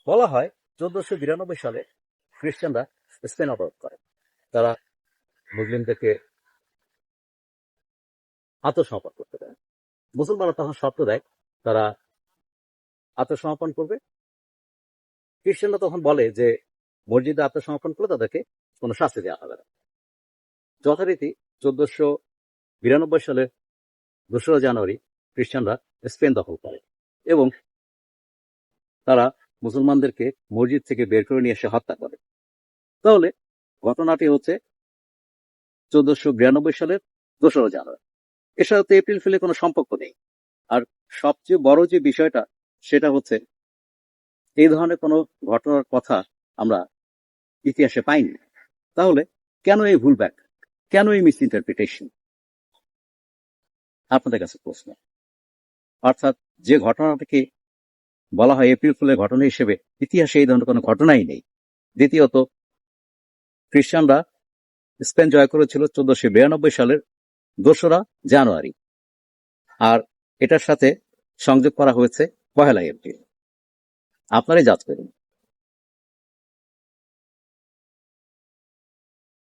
বলা হয় 1492 সালে খ্রিস্টানরা স্পেন অবরোধ করে। তারা মুসলিমদেরকে আত্মসমর্পণ করতে দেয়। মুসলমানরা তখন শর্ত দেয় তারা আত্মসমর্পণ করবে। খ্রিস্টানরা তখন বলে যে মসজিদে আত্মসমর্পণ করলে তাদেরকে কোনো শাস্তি দেওয়া হবে না। যথারীতি 1492 সালের 2রা জানুয়ারি খ্রিস্টানরা স্পেন দখল করে এবং তারা মুসলমানদেরকে মসজিদ থেকে বের করে নিয়ে এসে হত্যা করে। তাহলে ঘটনাটি হচ্ছে 1492 সালের 2রা জানুয়ারি। এর সাথে এপ্রিল ফুলের কোনো সম্পর্ক নেই। আর সবচেয়ে বড় যে বিষয়টা সেটা হচ্ছে এই ধরনের কোনো ঘটনার কথা আমরা ইতিহাসে পাইনি। তাহলে কেন এই ভুল ব্যাখ্যা, কেন এই মিস ইন্টারপ্রিটেশন? আপনাদের কাছে প্রশ্ন। অর্থাৎ যে ঘটনাটাকে বলা হয় এপ্রিল ফুলের ঘটনা হিসেবে, ইতিহাসে এই ধরনের কোনো ঘটনাই নেই। দ্বিতীয়ত, খ্রিস্টানরা স্পেন জয় করেছিল 1492 সালের 2রা জানুয়ারি, আর এটার সাথে সংযোগ করা হয়েছে 1 এপ্রিল। আপনারাই যাচ করুন।